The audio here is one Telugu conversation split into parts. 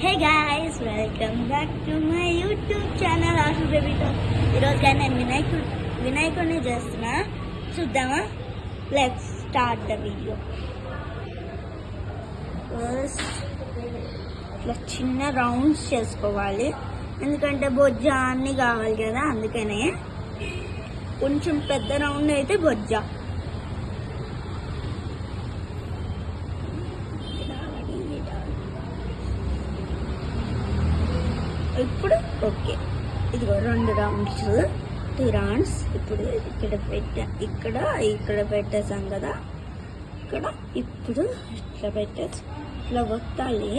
Hey guys, welcome back to my YouTube channel Ashu baby talk. ఈరోజు కానీ నేను వినాయకుడిని చేస్తున్నా, చూద్దామా? Let's start the video. First ఇట్లా చిన్న రౌండ్స్ చేసుకోవాలి, ఎందుకంటే బొజ్జ అన్నీ కావాలి కదా, అందుకనే కొంచెం పెద్ద రౌండ్ అయితే బొజ్జ. ఇప్పుడు ఓకే, ఇదిగో 2 రౌండ్స్, 2 రౌండ్స్. ఇప్పుడు ఇక్కడ పెట్టేసాం కదా, ఇక్కడ ఇప్పుడు ఇట్లా పెట్టేసి ఇట్లా వత్తాలి.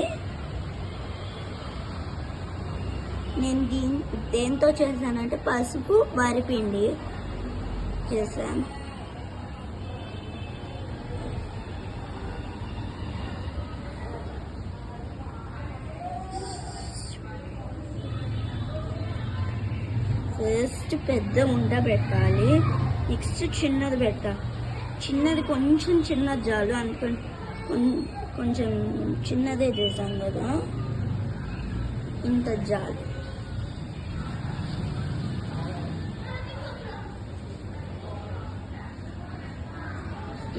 నేను దేంతో చేశానంటే పసుపు వరిపిండి చేశాను. ఫస్ట్ పెద్ద ఉండ పెట్టాలి, నెక్స్ట్ చిన్నది పెట్టాలి. చిన్నది కొంచెం చిన్నది చాలు అనుకోండి, కొంచెం చిన్నదే చేసాం కదా, ఇంత చాలు.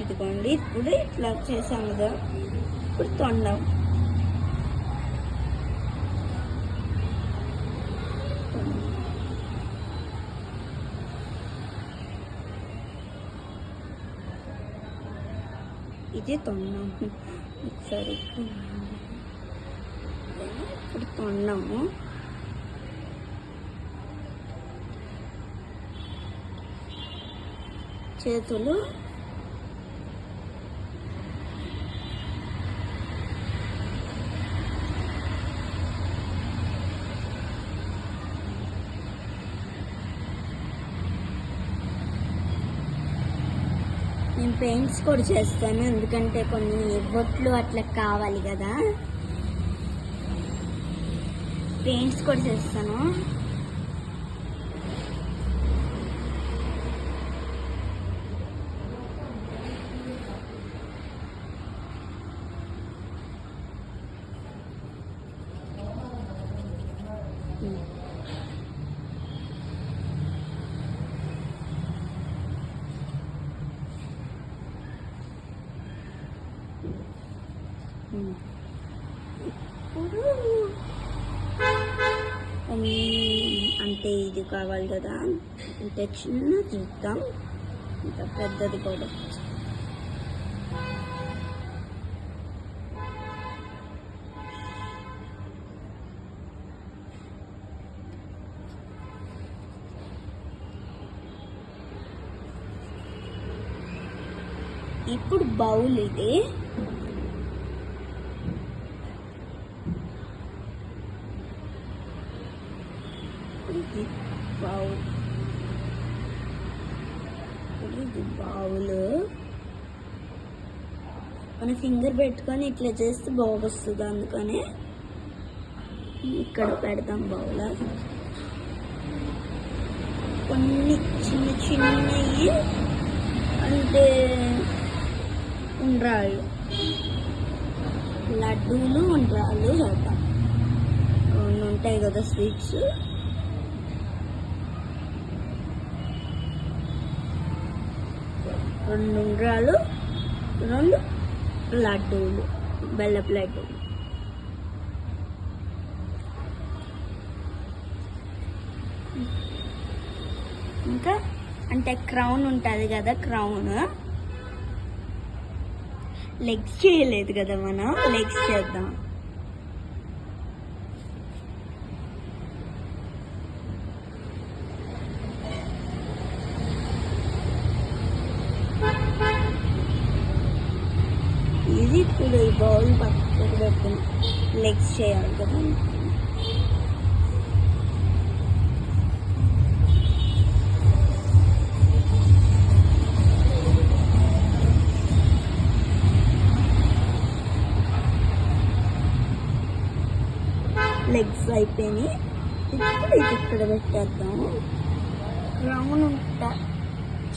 ఇదిగోండి, ఇప్పుడు ఇట్లా చేసాం కదా, ఇప్పుడు తొండం. ఇది తొండం. సరే, ఇప్పుడు తొండము. చేతులు నేను పెయింట్స్ కూడా చేస్తాను, ఎందుకంటే కొన్ని బొట్లు అట్లా కావాలి కదా, పెయింట్స్ కూడా చేస్తాను. ఇప్పుడు అంటే ఇది కావాలి కదా, అంటే చిన్న చూద్దాం, ఇంకా పెద్దది కూడా. ఇప్పుడు బౌల్ ఇది, బౌల్ మన ఫింగర్ పెట్టుకొని ఇట్లా చేస్తే బాగొస్తుంది, అందుకని ఇక్కడ పెడతాం బౌల్. కొన్ని చిన్న చిన్నవి అంటే ఉండ్రాళ్ళు, లడ్డూలు ఉండ్రాళ్ళు చేద్దాం. ఉంటాయి కదా స్వీట్స్, రెండు ఉండ్రాలు, 2 లడ్డూలు, బెల్లపు లడ్డూలు. ఇంకా అంటే క్రౌన్ ఉంటుంది కదా, క్రౌన్. లెగ్స్ చేయలేదు కదా మనం, లెగ్స్ చేద్దాం. ఇది ఇప్పుడు ఈ బౌల్ పక్కకు పెట్టుకుని లెగ్స్ చేయాలి కదా. లెగ్స్ అయిపోయినాయి, ఇప్పుడు ఇది ఇక్కడ పెట్టేద్దాము. రౌండ్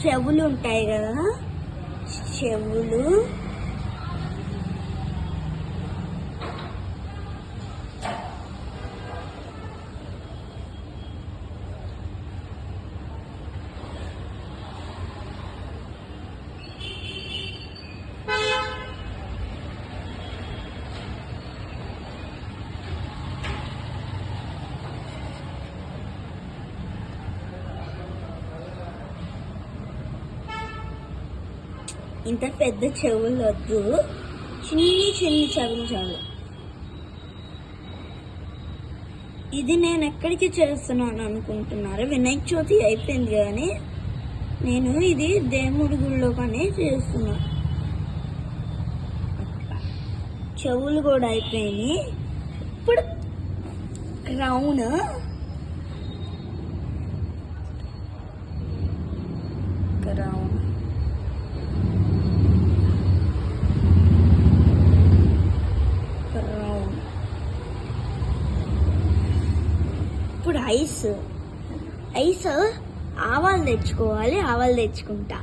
చెవులు ఉంటాయి కదా, చెవులు ఇంత పెద్ద చెవులు వద్దు, చిన్ని చిన్ని చెవులు చాలు. ఇది నేను ఎక్కడికి చేస్తున్నాను అనుకుంటున్నారు? వినాయక చవితి అయిపోయింది కానీ నేను ఇది దేవుడి గుళ్ళో కానీ చేస్తున్నా. చెవులు కూడా అయిపోయినాయి. ఇప్పుడు క్రౌన్, క్రౌన్ క్రౌన్. ఇప్పుడు ఐస్ ఆవాలు తెచ్చుకోవాలి, ఆవాలు తెచ్చుకుంటా.